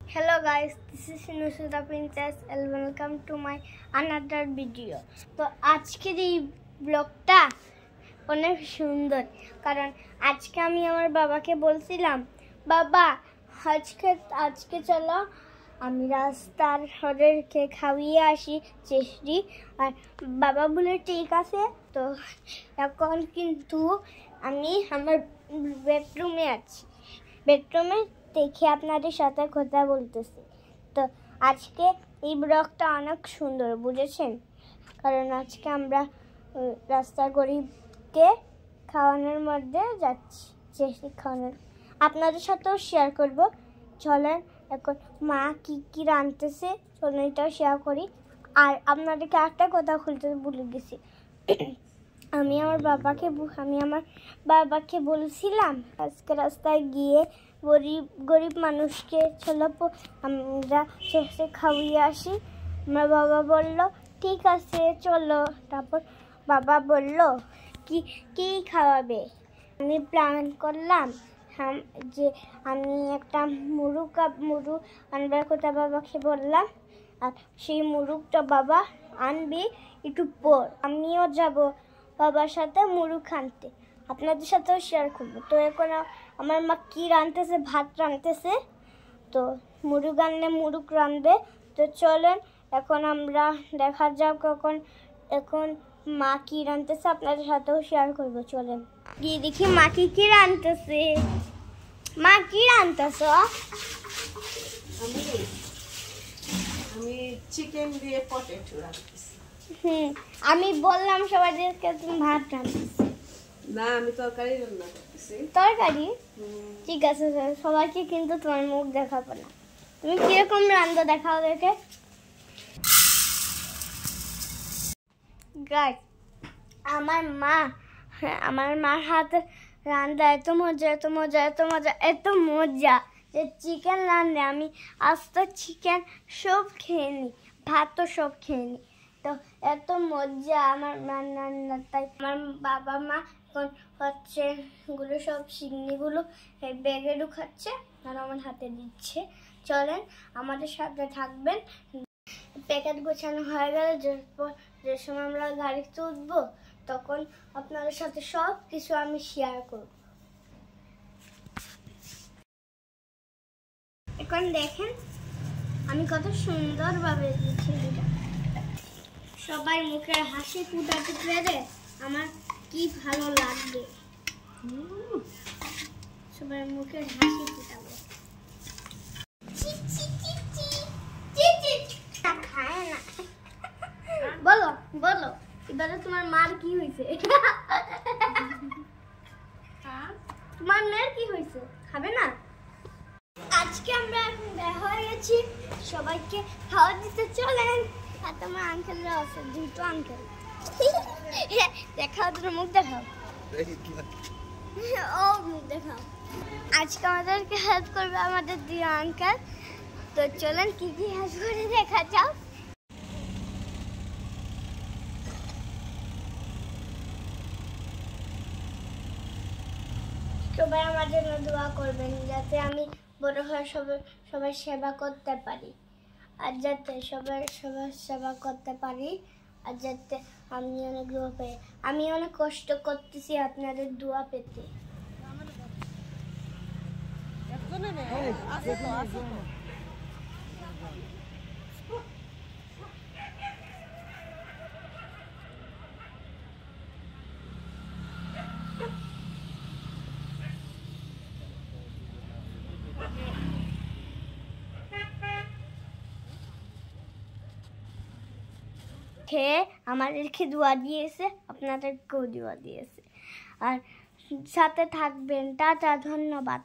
Hello guys, this is Nusuda Princess and welcome to my another video. তো আজকের এই ব্লগটা অনেক সুন্দর কারণ আজকে আমি আমার বাবাকে বলছিলাম বাবা আজকে চলো আমি রাস্তার হরেরকে খাওয়িয়ে আসি চেষ্টি আর বাবা বলে ঠিক আছে। তো এখন কিন্তু আমি আমার বেডরুমে আছি, বেডরুমে দেখে আপনাদের সাথে কথা বলতেছি। তো আজকে এই ব্লগটা অনেক সুন্দর বুঝেছেন কারণ আজকে আমরা রাস্তার গরিবকে খাওয়ানোর মধ্যে যাচ্ছি, চেষ্টি খাওয়ানোর আপনাদের সাথেও শেয়ার করব। চলেন এখন মা কি রাঁধতেছে চলেন এটাও শেয়ার করি। আর আপনাদেরকে একটা কথা খুলতে ভুলে গেছি, আমি আমার বাবাকে বলছিলাম আজকে রাস্তায় গিয়ে গরিব মানুষকে চলো আমরা চেষ্টা খাওয়িয়ে আসি। আমার বাবা বলল ঠিক আছে চলো। তারপর বাবা বলল কি খাওয়াবে। আমি প্ল্যান করলাম যে আমি একটা মুরগ আনবার কথা বাবাকে বললাম, আর সেই মুরগটা বাবা আনবে একটু পর। আমিও যাব বাবার সাথে মুরগ আনতে, আপনাদের সাথেও শেয়ার করবো। তো এখন আমার মা কি রাঁধতেছে, ভাত রাঁধতেছে, তো মুরগ আনলে মুরগ রাঁধবে। তো চলেন এখন আমরা দেখা যাক এখন মা কি রাঁধতেছে আপনাদের সাথেও শেয়ার করবো। চলেন গিয়ে দেখি মা কি রাঁধতেছে। মা কি রাঁধতেছ? আমি চিকেন দিয়ে পটেটো রাঁধতেছি। আমি বললাম সবাইকে তুমি ভাত রাঁধতেছ। না, আমি তরকারি রান্না করতেছি। তরকারি? ঠিক আছে, সবাইকে কিন্তু তোমার মুখ দেখাবো না। তুমি কিরকম রান্না দেখাও দেখে। গাইস, আমার মার হাতে রান্না এত মজা যে চিকেন রান্না আমি আজ তো চিকেন সব খেয়ে নি, ভাত তো সব খেয়ে নি। তো এত মজা আমার রান্না, তাই আমার বাবা মা এখন হচ্ছে সব সিগনিগুলো এই ব্যাগে ঢুকাচ্ছে আর আমার হাতে দিচ্ছে। চলেন আমাদের সাথে থাকবেন। প্যাকেট গোছানো হয়ে গেলে যে সময় আমরা গাড়িতে উঠবো তখন আপনাদের সাথে সব কিছু আমি শেয়ার করব। এখন দেখেন আমি কত সুন্দরভাবে দিচ্ছি, সবাই মুখের হাসি ফুটাতে পেরে আমার কি ভালো লাগবে। সবাই মুখের হাসি ফুটাবো। খায় না। বলো এবারে তোমার মার কি হয়েছে? তোমার মেয়ের কি হয়েছে, খাবে না? আজকে আমরা বের হয়ে গেছি সবাইকে খাওয়া দিতে। চলেন আর তোমার আঙ্কেলরা আছে, দুটো আঙ্কেল। দেখাও, তোমার মুখ দেখাও, ও মুখ দেখাও। আজকে আমাদেরকে হেল্প করবে আমাদের দুই আঙ্কেল। তো চলেন কি হেল্প করে দেখা যাও। সবাই আমার জন্য দোয়া করবেন যাতে আমি বড় হয়ে সবাই সেবা করতে পারি, আর যাতে সবাই সেবা করতে পারি, আর যাতে আমি অনেক দোয়া পাই। আমি অনেক কষ্ট করতেছি আপনাদের দোয়া পেতে। খেয়ে আমাদেরকে দোয়া দিয়েছে, আপনাদেরকেও দোয়া দিয়েছে। আর সাথে থাকবেন। টাটা, ধন্যবাদ।